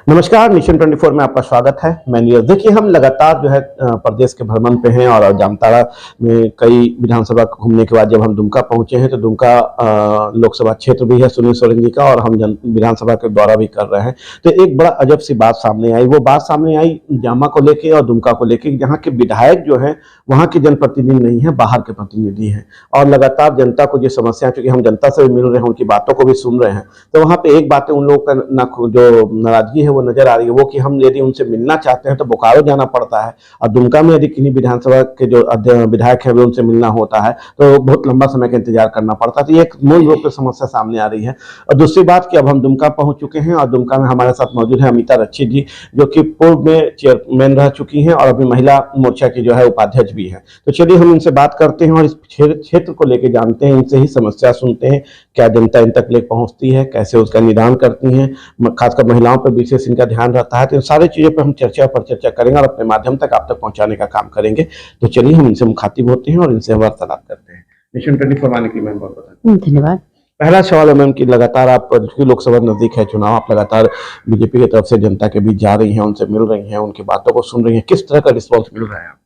नमस्कार, मिशन 24 में आपका स्वागत है। मैं नीरज। देखिए, हम लगातार जो है प्रदेश के भ्रमण पे हैं और जामताड़ा में कई विधानसभा घूमने के बाद जब हम दुमका पहुंचे हैं तो दुमका लोकसभा क्षेत्र भी है सुनील सोरेन जी का, और हम विधानसभा के दौरा भी कर रहे हैं। तो एक बड़ा अजब सी बात सामने आई। वो बात सामने आई जामा को लेके और दुमका को लेके। यहाँ के विधायक जो है वहाँ के जनप्रतिनिधि नहीं है, बाहर के प्रतिनिधि हैं, और लगातार जनता को जो समस्या, चूंकि हम जनता से भी मिल रहे हैं, उनकी बातों को भी सुन रहे हैं, तो वहाँ पे एक बात है, उन लोगों का जो नाराजगी है वो नजर आ रही है। वो कि हम यदि उनसे मिलना चाहते हैं तो बोकारो जाना पड़ता है, और दुमका में यदि किन्हीं विधानसभा के जो विधायक है वो उनसे मिलना होता है तो बहुत लंबा समय का इंतजार करना पड़ता है। तो ये एक मूल रूप से समस्या सामने आ रही है। और दूसरी बात कि अब हम दुमका पहुंच चुके हैं और दुमका में हमारे साथ मौजूद है अमिता रक्षित जी, जो कि पूर्व में चेयरमैन रह चुकी हैं और अभी महिला मोर्चा की जो है उपाध्यक्ष भी है। तो चलिए हम इनसे बात करते हैं और इस क्षेत्र को लेकर जानते हैं, इनसे ही समस्या सुनते हैं, क्या जनता इन तक ले पहुंचती है, कैसे उसका निदान करती हैं, खासकर महिलाओं पर विशेष इनका ध्यान रहता है। तो इन सारी चीज़ों पर हम चर्चा करेंगे और अपने माध्यम तक आप तक पहुंचाने का काम करेंगे। तो चलिए हम इनसे मुखातिब होते हैं और इनसे वार्तालाप करते हैं। मिशन 24 आने के लिए मैम बहुत धन्यवाद। पहला सवाल है मैम कि लगातार आप, लोकसभा नजदीक है चुनाव, आप लगातार बीजेपी की तरफ से जनता के बीच जा रही हैं, उनसे मिल रही हैं, उनकी बातों को सुन रही हैं, किस तरह का रिस्पॉन्स मिल रहा है आपको?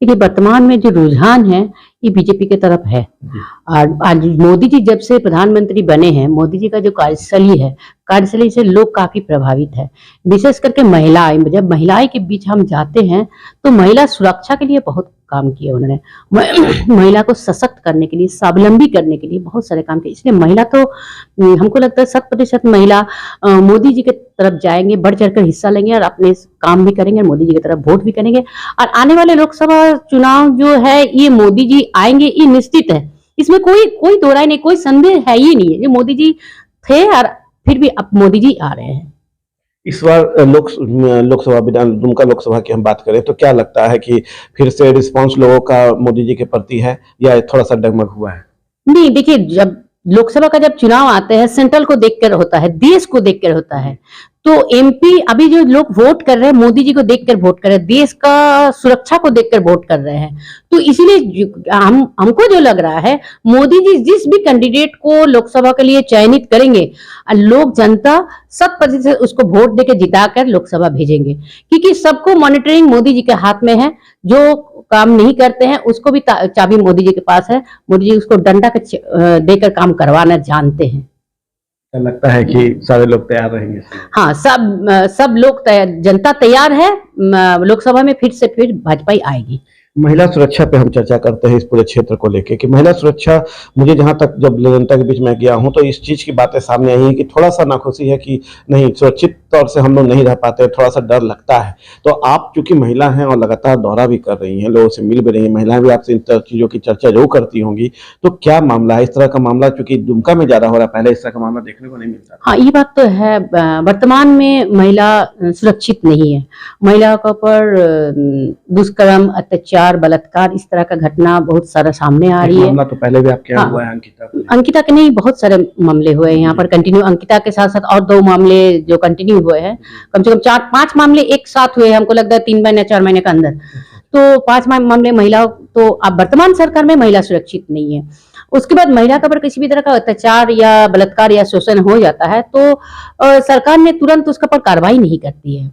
देखिए, वर्तमान में जो रुझान है ये बीजेपी की तरफ है। और आज मोदी जी जब से प्रधानमंत्री बने हैं, मोदी जी का जो कार्यशैली है, कार्यशैली से लोग काफी प्रभावित है। विशेष करके महिलाएं, जब महिलाएं के बीच हम जाते हैं तो महिला सुरक्षा के लिए बहुत काम किए उन्होंने। महिला को सशक्त करने के लिए, स्वावलंबी करने के लिए बहुत सारे काम किए। इसलिए महिला तो हमको लगता है 100% महिला मोदी जी के तरफ जाएंगे, बढ़ चढ़कर हिस्सा लेंगे और अपने काम भी करेंगे, मोदी जी की तरफ वोट भी करेंगे। और आने वाले लोकसभा चुनाव जो है ये मोदी जी आएंगे, ये निश्चित है। इसमें कोई दो राय नहीं, कोई संदेह है ही नहीं है। ये मोदी जी थे और फिर भी अब मोदी जी आ रहे हैं। इस बार लोकसभा दुमका लोकसभा की हम बात करें तो क्या लगता है कि फिर से रिस्पांस लोगों का मोदी जी के प्रति है या थोड़ा सा डगमग हुआ है? नहीं, देखिए, जब लोकसभा का जब चुनाव आते हैं सेंट्रल को देखकर होता है, देश को देखकर होता है। तो एमपी अभी जो लोग वोट कर रहे हैं मोदी जी को देखकर वोट कर रहे हैं, देश का सुरक्षा को देखकर वोट कर रहे हैं। तो इसीलिए हमको जो लग रहा है, मोदी जी जिस भी कैंडिडेट को लोकसभा के लिए चयनित करेंगे, लोग जनता 100% उसको वोट देकर जिताकर लोकसभा भेजेंगे। क्योंकि सबको मॉनिटरिंग मोदी जी के हाथ में है। जो काम नहीं करते हैं उसको भी चाबी मोदी जी के पास है। मोदी जी उसको डंडा देकर काम करवाना जानते हैं। लगता है कि सारे लोग तैयार रहेंगे? हाँ, सब लोग जनता तैयार है। लोकसभा में फिर भाजपा ही आएगी। महिला सुरक्षा पे हम चर्चा करते हैं इस पूरे क्षेत्र को लेके कि महिला सुरक्षा, मुझे जहां तक जब जनता के बीच में गया हूं तो इस चीज की बातें सामने आई है कि थोड़ा सा नाखुशी है कि नहीं, सुरक्षित तौर से हम लोग नहीं रह पाते, थोड़ा सा डर लगता है। तो आप चूंकि महिला हैं और लगातार दौरा भी कर रही हैं, लोगों से मिल भी रही हैं, महिलाएं भी आपसे इन चीजों की चर्चा जरूर करती होंगी, तो क्या मामला है? इस तरह का मामला चूंकि दुमका में ज्यादा हो रहा है, पहले इस तरह का मामला देखने को नहीं मिलता। हाँ, ये बात तो है। वर्तमान में महिला सुरक्षित नहीं है। महिला के ऊपर दुष्कर्म, अत्याचार, बलात्कार, इस तरह का घटना बहुत सारा सामने आ रही है। मामला तो पहले भी आपके यहाँ हुआ है अंकिता के नहीं, बहुत सारे मामले हुए हैं यहाँ पर कंटिन्यू। अंकिता के साथ साथ और 2 मामले जो कंटिन्यू हुए हैं, कम से कम 4-5 मामले एक साथ हुए हैं। हमको लगता है 3 महीने 4 महीने के अंदर तो 5 मामले महिला। तो अब वर्तमान सरकार में महिला सुरक्षित नहीं है। उसके बाद महिला के ऊपर किसी भी तरह का अत्याचार या बलात्कार या शोषण हो जाता है तो सरकार ने तुरंत उसके ऊपर कार्रवाई नहीं करती है।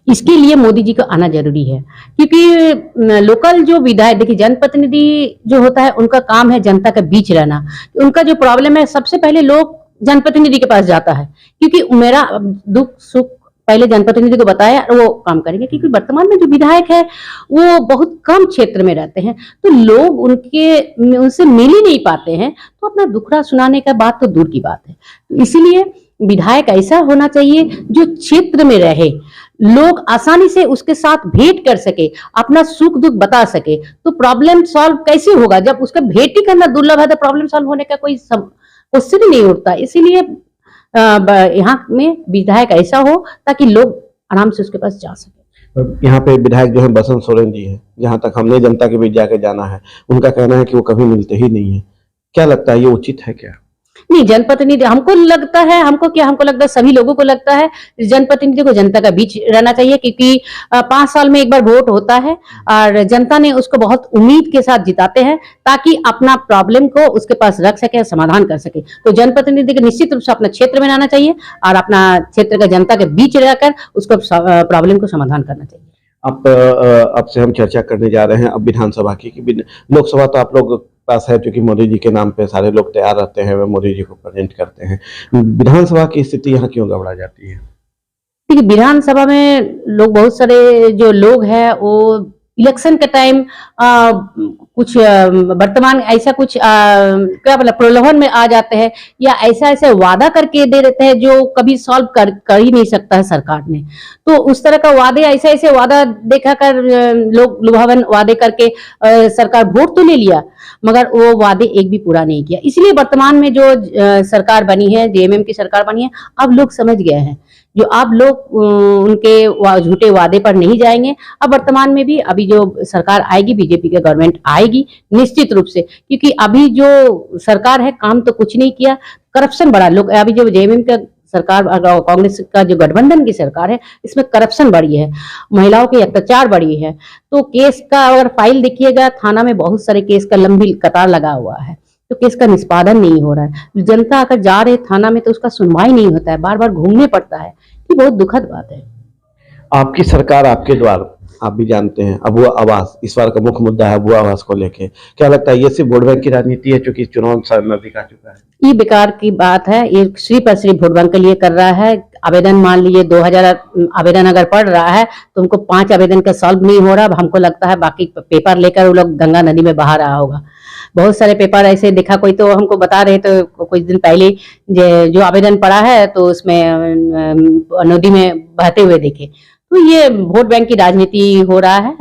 इसके लिए मोदी जी को आना जरूरी है। क्योंकि लोकल जो विधायक, देखिए, जनप्रतिनिधि जो होता है उनका काम है जनता के बीच रहना। उनका जो प्रॉब्लम है सबसे पहले लोग जनप्रतिनिधि के पास जाता है, क्योंकि मेरा दुख सुख पहले जनप्रतिनिधि को बताया और वो काम करेंगे। क्योंकि वर्तमान में जो विधायक है वो बहुत कम क्षेत्र में रहते हैं तो लोग उनसे मिल ही नहीं पाते हैं, तो अपना दुखड़ा सुनाने का बात तो दूर की बात है। तो इसीलिए विधायक ऐसा होना चाहिए जो क्षेत्र में रहे, लोग आसानी से उसके साथ भेंट कर सके, अपना सुख दुख बता सके। तो प्रॉब्लम सॉल्व कैसे होगा जब उसका भेंट ही करना दुर्लभ है? तो प्रॉब्लम सॉल्व होने का कोई क्वेश्चन ही नहीं उठता। इसीलिए यहाँ में विधायक ऐसा हो ताकि लोग आराम से उसके पास जा सके। यहाँ पे विधायक जो है बसंत सोरेन जी है, जहाँ तक हमने जनता के बीच जाके जाना है, उनका कहना है कि वो कभी मिलते ही नहीं है। क्या लगता है, ये उचित है क्या? नहीं, जनप्रतिनिधि हमको लगता है, हमको लगता है, सभी लोगों को लगता है जनप्रतिनिधि को जनता का बीच रहना चाहिए, क्योंकि 5 साल में एक बार वोट होता है और जनता ने उसको बहुत उम्मीद के साथ जिताते हैं ताकि अपना प्रॉब्लम को उसके पास रख सके, समाधान कर सके। तो जनप्रतिनिधि को निश्चित रूप से अपना क्षेत्र में आना चाहिए और अपना क्षेत्र का जनता के बीच रहकर उसको प्रॉब्लम को समाधान करना चाहिए। अब से हम चर्चा करने जा रहे हैं अब विधानसभा की लोकसभा तो आप लोग पास है, क्योंकि मोदी जी के नाम पे सारे लोग तैयार रहते हैं, वे मोदी जी को प्रेजेंट करते हैं। विधानसभा की स्थिति यहाँ क्यों गड़बड़ा जाती है? देखिए, विधानसभा में लोग, बहुत सारे जो लोग हैं वो इलेक्शन के टाइम कुछ वर्तमान ऐसा कुछ क्या बोला प्रलोभन में आ जाते हैं या ऐसा वादा करके दे देते हैं जो कभी सॉल्व कर ही नहीं सकता है सरकार ने। तो उस तरह का वादे, ऐसे वादा देखा कर लोग लुभावन वादे करके सरकार वोट तो ले लिया मगर वो वादे एक भी पूरा नहीं किया। इसलिए वर्तमान में जो सरकार बनी है, जेएमएम की सरकार बनी है, अब लोग समझ गए हैं, जो अब लोग उनके झूठे वादे पर नहीं जाएंगे। अब वर्तमान में भी अभी जो सरकार आएगी, बीजेपी की गवर्नमेंट आएगी निश्चित रूप से, क्योंकि अभी जो सरकार है काम तो कुछ नहीं किया, करप्शन बढ़ा। लोग अभी जो जेएमएम का सरकार, कांग्रेस का जो गठबंधन की सरकार है, इसमें करप्शन बढ़ी है, महिलाओं के अत्याचार बढ़ी है। तो केस का अगर फाइल देखिएगा, थाना में बहुत सारे केस का लंबी कतार लगा हुआ है, तो केस का निष्पादन नहीं हो रहा है। जनता अगर जा रहे थाना में तो उसका सुनवाई नहीं होता है, बार बार घूमने पड़ता है। ये बहुत दुखद बात है। आपकी सरकार आपके द्वार, आप भी जानते हैं, अब वो आवास इस बार का मुख्य मुद्दा है, वो आवास को लेके क्या लगता है ये सिर्फ वोट बैंक की राजनीति है, क्योंकि चुनाव नजदीक आ चुका है? ये बेकार की बात है, ये सिर्फ और सिर्फ वोट बैंक के लिए कर रहा है। आवेदन मान लीजिए 2000 आवेदन अगर पड़ रहा है तो उनको 5 आवेदन का सॉल्व नहीं हो रहा। अब हमको लगता है बाकी पेपर लेकर वो लोग गंगा नदी में बहा रहा होगा। बहुत सारे पेपर ऐसे देखा, कोई तो हमको बता रहे तो कुछ दिन पहले जो आवेदन पड़ा है तो उसमें नदी में बहते हुए देखे। तो ये वोट बैंक की राजनीति हो रहा है,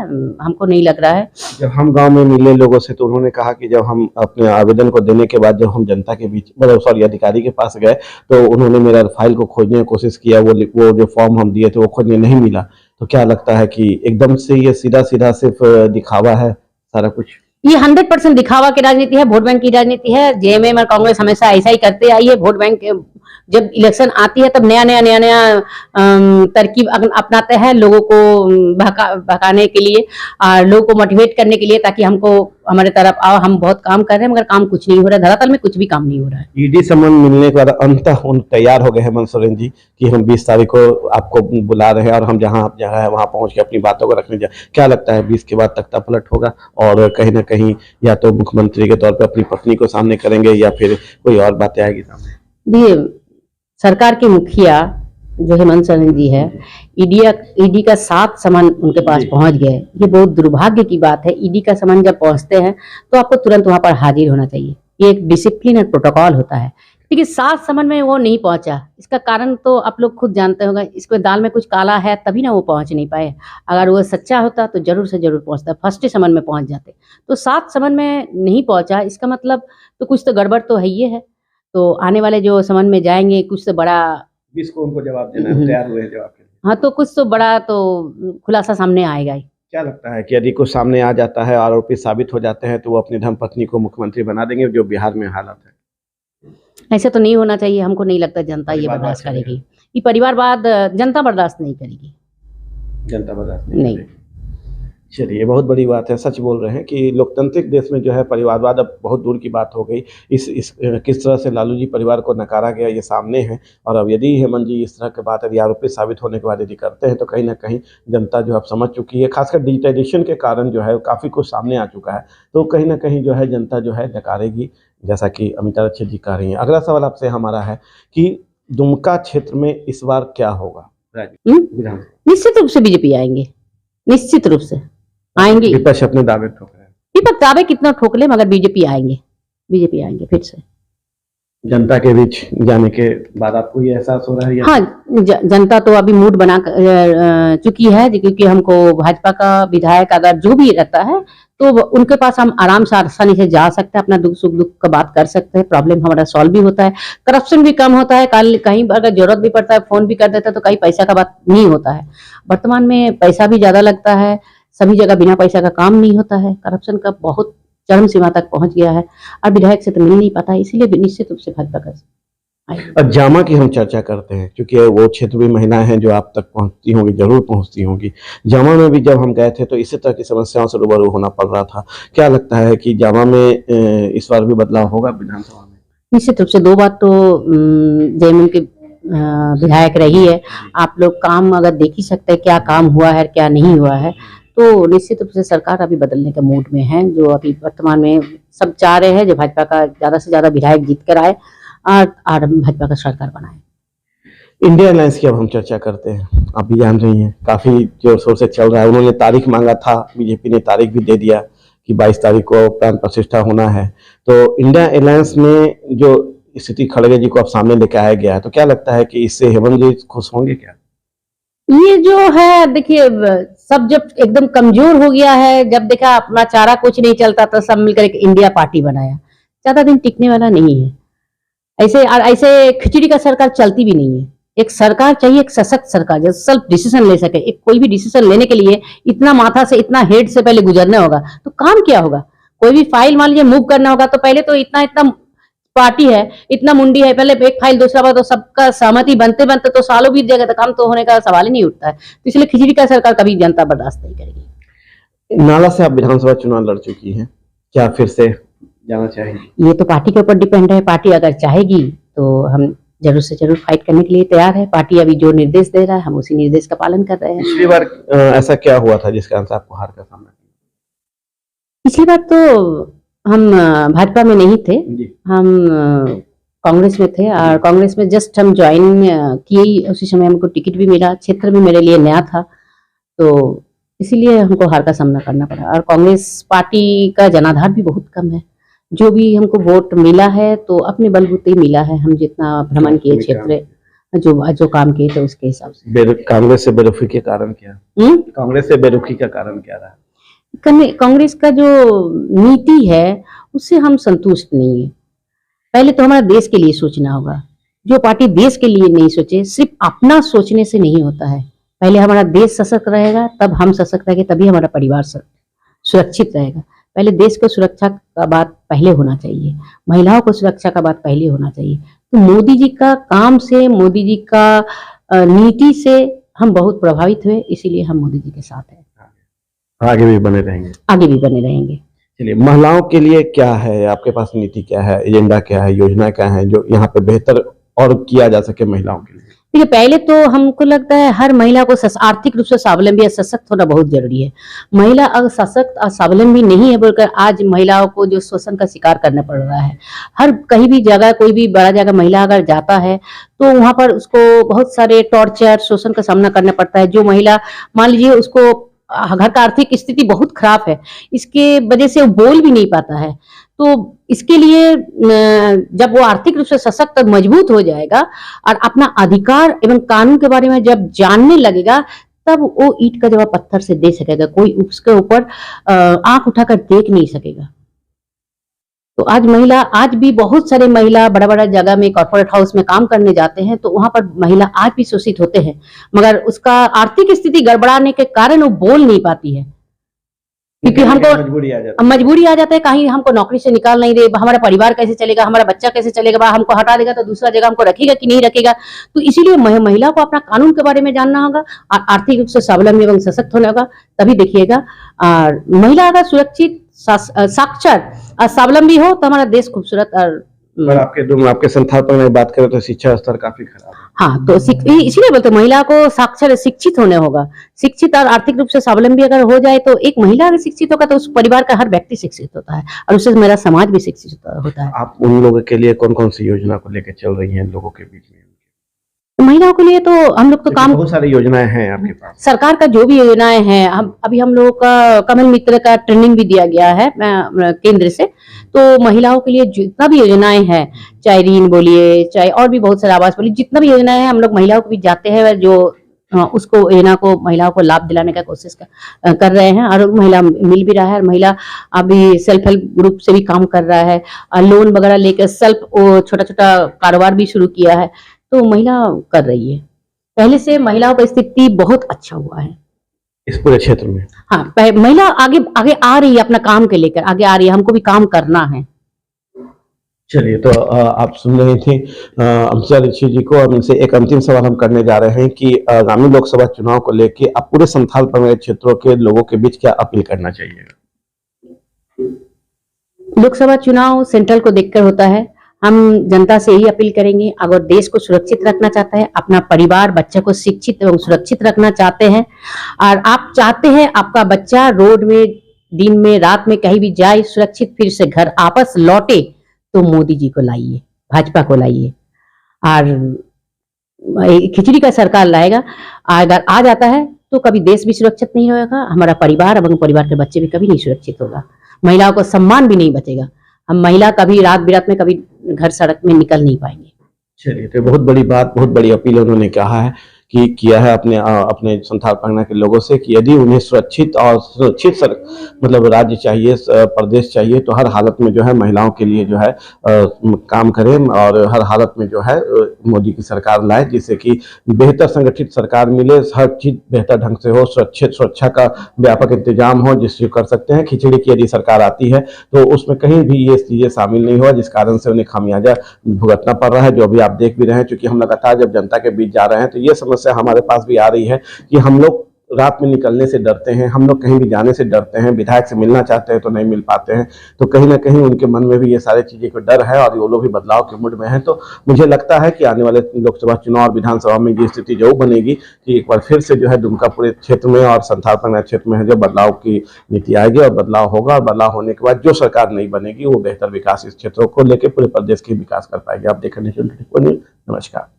हमको नहीं लग रहा है। जब हम गांव में मिले लोगों से तो उन्होंने कहा कि जब हम अपने आवेदन को देने के बाद जब हम जनता के बीच, मतलब सॉरी अधिकारी के पास गए तो उन्होंने मेरा फाइल को खोजने की कोशिश किया, वो जो फॉर्म हम दिए थे वो खोजने नहीं मिला। तो क्या लगता है कि एकदम से ये सीधा सीधा सिर्फ दिखावा है सारा कुछ? ये 100% दिखावा की राजनीति है, वोट बैंक की राजनीति है। जेएमएम और कांग्रेस हमेशा ऐसा ही करते आई है। वोट बैंक जब इलेक्शन आती है तब नया तरकीब अपनाते हैं लोगों को भगाने के लिए और लोगों को मोटिवेट करने के लिए, ताकि हमको हमारे तरफ आओ, हम बहुत काम कर रहे हैं मगर काम कुछ नहीं हो रहा है, धरातल में कुछ भी काम नहीं हो रहा है। ईडी समन मिलने के बाद अंततः उन तैयार हो गए हेमंत सोरेन जी कि हम 20 तारीख को आपको बुला रहे हैं और हम जहां आप जगह है वहां पहुंच के अपनी बातों को रखने जाए। क्या लगता है 20 के बाद तख्ता पलट होगा और कहीं ना कहीं या तो मुख्यमंत्री के तौर पर अपनी पत्नी को सामने करेंगे या फिर कोई और बातें आएगी सामने? देखिए, सरकार के मुखिया जो हेमंत सोरेन जी है, ईडी का 7 समन उनके पास पहुंच गए। ये बहुत दुर्भाग्य की बात है। ईडी का समन जब पहुंचते हैं तो आपको तुरंत वहां पर हाजिर होना चाहिए, ये एक डिसिप्लिन और प्रोटोकॉल होता है। देखिए, 7 समन में वो नहीं पहुंचा, इसका कारण तो आप लोग खुद जानते होंगे। इसको दाल में कुछ काला है तभी ना वो पहुंच नहीं पाए। अगर वो सच्चा होता तो जरूर से जरूर पहुंचता, फर्स्ट समन में पहुंच जाते। तो 7 समन में नहीं पहुंचा, इसका मतलब तो कुछ तो गड़बड़ तो है ही है। तो आने वाले जो समन में जाएंगे कुछ तो बड़ा, जिसको उनको जवाब देना है, तैयार हुए जवाब के लिए। हाँ, तो कुछ तो बड़ा तो खुलासा सामने आएगा ही। क्या लगता है कि यदि कुछ सामने आ जाता है, आरोपी साबित हो जाते हैं तो वो अपनी धर्मपत्नी को मुख्यमंत्री बना देंगे, जो बिहार में हालत है? ऐसा तो नहीं होना चाहिए। हमको नहीं लगता जनता ये बर्दाश्त करेगी। ये परिवारवाद जनता बर्दाश्त नहीं करेगी। जनता बर्दाश्त नहीं। चलिए, बहुत बड़ी बात है, सच बोल रहे हैं कि लोकतांत्रिक देश में जो है परिवारवाद अब बहुत दूर की बात हो गई। इस किस तरह से लालू जी परिवार को नकारा गया ये सामने है। और अब यदि हेमंत जी इस तरह की बात यदि आरोपी साबित होने के बाद यदि करते हैं तो कहीं ना कहीं जनता जो अब समझ चुकी है, खासकर डिजिटाइजेशन के कारण जो है काफ़ी कुछ सामने आ चुका है। तो कहीं ना कहीं जो है जनता जो है नकारेगी, जैसा कि अमिता अच्छे जी कह रही हैं। अगला सवाल आपसे हमारा है कि दुमका क्षेत्र में इस बार क्या होगा? निश्चित रूप से बीजेपी आएंगे, निश्चित रूप से आएंगे। विपक्ष अपने दावे ठोक रहे हैं। विपक्ष दावे कितना ठोक ले मगर बीजेपी आएंगे फिर से। जनता के बीच जाने के बाद आपको ये एहसास हो रहा है? हाँ, जनता तो अभी मूड बना चुकी है, क्योंकि हमको भाजपा का विधायक अगर जो भी रहता है तो उनके पास हम आराम से आसानी से जा सकते हैं, अपना दुख सुख दुख का बात कर सकते हैं, प्रॉब्लम हमारा सॉल्व भी होता है, करप्शन भी कम होता है। कहीं अगर जरूरत भी पड़ता है फोन भी कर देता है तो कहीं पैसा का बात नहीं होता है। वर्तमान में पैसा भी ज्यादा लगता है, सभी जगह बिना पैसा का काम नहीं होता है, करप्शन का बहुत चरम सीमा तक पहुंच गया है और विधायक से तो मिल नहीं पाता है, इसीलिए निश्चित रूप से भाजपा का आएगा। और जामा की हम चर्चा करते हैं क्योंकि वो क्षेत्र भी महिलाएं हैं जो आप तक पहुंचती होंगी, जरूर पहुंचती होंगी। जामा में भी जब हम गए थे तो इसी तरह की समस्याओं से रूबरू होना पड़ रहा था। क्या लगता है कि जामा में इस बार भी बदलाव होगा विधानसभा में? निश्चित रूप से 2 बात तो जेएमएम के विधायक रही है। आप लोग काम अगर देख ही सकते हैं क्या काम हुआ है क्या नहीं हुआ है, तो निश्चित रूप से सरकार अभी बदलने के मूड में है। जो अभी वर्तमान में सब चाह रहे हैं जो भाजपा का ज्यादा से ज्यादा विधायक जीत कर आए और भाजपा का सरकार बनाए। इंडिया अलायंस की अब हम चर्चा करते हैं। आप भी जान रही हैं काफी जोर शोर से चल रहा है। उन्होंने तारीख मांगा था, बीजेपी ने तारीख भी दे दिया कि 22 तारीख को प्राण प्रतिष्ठा होना है। तो इंडिया अलायंस में जो स्थिति खड़गे जी को अब सामने लेके आया गया है, तो क्या लगता है कि इससे हेमंत जी खुश होंगे क्या? ये जो है देखिए, सब जब एकदम कमजोर हो गया है, जब देखा अपना चारा कुछ नहीं चलता तो सब मिलकर एक इंडिया पार्टी बनाया। ज्यादा दिन टिकने वाला नहीं है। ऐसे खिचड़ी का सरकार चलती भी नहीं है। एक सरकार चाहिए, एक सशक्त सरकार जो सेल्फ डिसीजन ले सके। एक कोई भी डिसीजन लेने के लिए इतना माथा से, इतना हेड से पहले गुजरना होगा, तो काम क्या होगा? कोई भी फाइल मान लीजिए मूव करना होगा तो पहले तो इतना पार्टी है, इतना मुंडी है, पहले एक फाइल दूसरा बार, तो सबका सहमति बनते बनते तो सालों बीत जाएगा, तो काम तो होने का सवाल ही नहीं उठता है। तो इसलिए खिचड़ी का सरकार कभी जनता बर्दाश्त नहीं करेगी। नाला से आप विधानसभा चुनाव लड़ चुकी हैं, क्या फिर से जाना चाहेंगी? ये तो पार्टी के ऊपर डिपेंड है। पार्टी अगर चाहेगी तो हम जरूर से जरूर फाइट करने के लिए तैयार है। पार्टी अभी जो निर्देश दे रहा है हम उसी निर्देश का पालन कर रहे हैं। पिछली बार ऐसा क्या हुआ था जिसके कारण से आपको हार का सामना करना? पिछली बार तो हम भाजपा में नहीं थे, हम कांग्रेस में थे और कांग्रेस में जस्ट हम ज्वाइन किए, उसी समय हमको टिकट भी मिला। क्षेत्र भी मेरे लिए नया था, तो इसीलिए हमको हार का सामना करना पड़ा। और कांग्रेस पार्टी का जनाधार भी बहुत कम है। जो भी हमको वोट मिला है तो अपने बलबूते ही मिला है। हम जितना भ्रमण किए क्षेत्र, जो काम किए थे उसके हिसाब से। कांग्रेस से बेरुखी के कारण क्या? कांग्रेस से बेरुखी का कारण क्या रहा? कांग्रेस का जो नीति है उससे हम संतुष्ट नहीं है। पहले तो हमारा देश के लिए सोचना होगा। जो पार्टी देश के लिए नहीं सोचे, सिर्फ अपना सोचने से नहीं होता है। पहले हमारा देश सशक्त रहेगा, तब हम सशक्त रहेंगे, तभी हमारा परिवार सुरक्षित रहेगा। पहले देश को सुरक्षा का बात पहले होना चाहिए, महिलाओं को सुरक्षा का बात पहले होना चाहिए। तो मोदी जी का काम से, मोदी जी का नीति से हम बहुत प्रभावित हुए, इसीलिए हम मोदी जी के साथ हैं। आगे भी बने रहेंगे? आगे भी बने रहेंगे। चलिए, महिलाओं के लिए क्या है आपके पास नीति, क्या है एजेंडा, क्या है योजना, क्या है जो यहाँ पे बेहतर और किया जा सके महिलाओं के लिए? देखिए, पहले तो हमको लगता है हर महिला को आर्थिक रूप से स्वावलंबी या सशक्त होना बहुत जरूरी है। महिला अगर सशक्त और स्वावलंबी नहीं है बोलकर आज महिलाओं को जो शोषण का शिकार करना पड़ रहा है। हर कहीं भी जगह, कोई भी बड़ा जगह महिला अगर जाता है तो वहां पर उसको बहुत सारे टॉर्चर, शोषण का सामना करना पड़ता है। जो महिला मान लीजिए उसको घर का आर्थिक स्थिति बहुत खराब है, इसके वजह से वो बोल भी नहीं पाता है। तो इसके लिए जब वो आर्थिक रूप से सशक्त और मजबूत हो जाएगा और अपना अधिकार एवं कानून के बारे में जब जानने लगेगा, तब वो ईंट का जवाब पत्थर से दे सकेगा। कोई उसके ऊपर आंख उठाकर देख नहीं सकेगा। तो आज भी बहुत सारे महिला बड़ा बड़ा जगह में, कॉर्पोरेट हाउस में काम करने जाते हैं, तो वहां पर महिला आज भी शोषित होते हैं, मगर उसका आर्थिक स्थिति गड़बड़ाने के कारण वो बोल नहीं पाती है, क्योंकि हमको मजबूरी आ जाता है। कहीं हमको नौकरी से निकाल नहीं दे, हमारा परिवार कैसे चलेगा, हमारा बच्चा कैसे चलेगा, हमको हटा देगा तो दूसरा जगह हमको रखेगा कि नहीं रखेगा। तो इसीलिए महिला को अपना कानून के बारे में जानना होगा और आर्थिक रूप से स्वावलंबी एवं सशक्त होना होगा, तभी देखिएगा। और महिला अगर सुरक्षित, साक्षर और स्वावलंबी हो तो हमारा देश खूबसूरत। और आपके संस्थान में बात करें तो शिक्षा स्तर काफी खराब है। हाँ, तो इसीलिए बोलते महिला को साक्षर, शिक्षित होने होगा। शिक्षित और आर्थिक रूप से स्वावलंबी अगर हो जाए तो एक महिला अगर शिक्षित होगा तो उस परिवार का हर व्यक्ति शिक्षित होता है और उससे मेरा समाज भी शिक्षित होता है। आप उन लोगों के लिए कौन कौन सी योजना को लेकर चल रही हैं लोगों के बीच में? महिलाओं के लिए तो हम लोग तो काम, बहुत सारी योजनाएं हैं आपके पास। सरकार का जो भी योजनाएं हैं, हम लोगों का कमल मित्र का ट्रेनिंग भी दिया गया है केंद्र से। तो महिलाओं के लिए जितना भी योजनाएं हैं, चाहे ऋण बोलिए, चाहे और भी बहुत सारे आवास बोलिए, जितना भी योजनाएं हैं, हम लोग महिलाओं को भी जाते हैं, जो उसको योजना को, महिलाओं को लाभ दिलाने का कोशिश कर रहे हैं और महिला मिल भी रहा है। और महिला अभी सेल्फ हेल्प ग्रुप से भी काम कर रहा है और लोन वगैरह लेकर सेल्फ छोटा छोटा कारोबार भी शुरू किया है। तो महिला कर रही है, पहले से महिलाओं की स्थिति बहुत अच्छा हुआ है। इस पूरे क्षेत्र में। हाँ, महिला आगे आगे आ रही है, अपना काम के लेकर आगे आ रही है, हमको भी काम करना है। चलिए, तो आप सुन रहे थे अमृता ऋषि जी को, और उनसे एक अंतिम सवाल हम करने जा रहे हैं कि आगामी लोकसभा चुनाव को लेके आप पूरे संथाल परगना क्षेत्रों के लोगों के बीच क्या अपील करना चाहिए? लोकसभा चुनाव सेंट्रल को देखकर होता है। हम जनता से यही अपील करेंगे, अगर देश को सुरक्षित रखना चाहता है, अपना परिवार बच्चे को शिक्षित एवं सुरक्षित रखना चाहते हैं, और आप चाहते हैं आपका बच्चा रोड में दिन में रात में कहीं भी जाए सुरक्षित फिर से घर आपस लौटे, तो मोदी जी को लाइए, भाजपा को लाइए, और खिचड़ी का सरकार लाएगा। अगर आ जाता है तो कभी देश भी सुरक्षित नहीं होगा, हमारा परिवार एवं परिवार के बच्चे भी कभी नहीं सुरक्षित होगा, महिलाओं को सम्मान भी नहीं बचेगा। हम महिला कभी रात बिरात में कभी घर सड़क में निकल नहीं पाएंगे। चलिए, तो बहुत बड़ी बात, बहुत बड़ी अपील उन्होंने कहा है कि किया है अपने संथाल परगना के लोगों से कि यदि उन्हें सुरक्षित और सुरक्षित मतलब राज्य चाहिए, प्रदेश चाहिए, तो हर हालत में जो है महिलाओं के लिए जो है काम करें, और हर हालत में जो है मोदी की सरकार लाए, जिससे कि बेहतर संगठित सरकार मिले, हर चीज बेहतर ढंग से हो, सुरक्षा का व्यापक इंतजाम हो, जिससे कर सकते हैं। खिचड़ी की यदि सरकार आती है तो उसमें कहीं भी ये चीजें शामिल नहीं हुआ, जिस कारण से उन्हें खामियाजा भुगतना पड़ रहा है, जो अभी आप देख भी रहे हैं। चूंकि हम लगातार जब जनता के बीच जा रहे हैं तो ये समस्या हमारे पास भी आ रही है कि हम लोग रात में निकलने से डरते हैं, हम लोग कहीं भी जाने से डरते हैं, विधायक से मिलना चाहते हैं तो नहीं मिल पाते हैं। तो कहीं ना कहीं उनके मन में भी ये सारी चीजें का डर है, और वो लोग भी बदलाव के मूड में हैं। तो मुझे लगता है कि आने वाले लोकसभा चुनाव और विधानसभा में ये स्थिति जरूर बनेगी कि एक बार फिर से जो है दुमका पूरे क्षेत्र में और संथाल परगना क्षेत्र में है जो बदलाव की नीति आएगी, और बदलाव होगा, और बदलाव होने के बाद जो सरकार नहीं बनेगी वो बेहतर विकास इस क्षेत्रों को लेकर पूरे प्रदेश के विकास कर पाएगी। आप देख रहे हैं नमस्कार।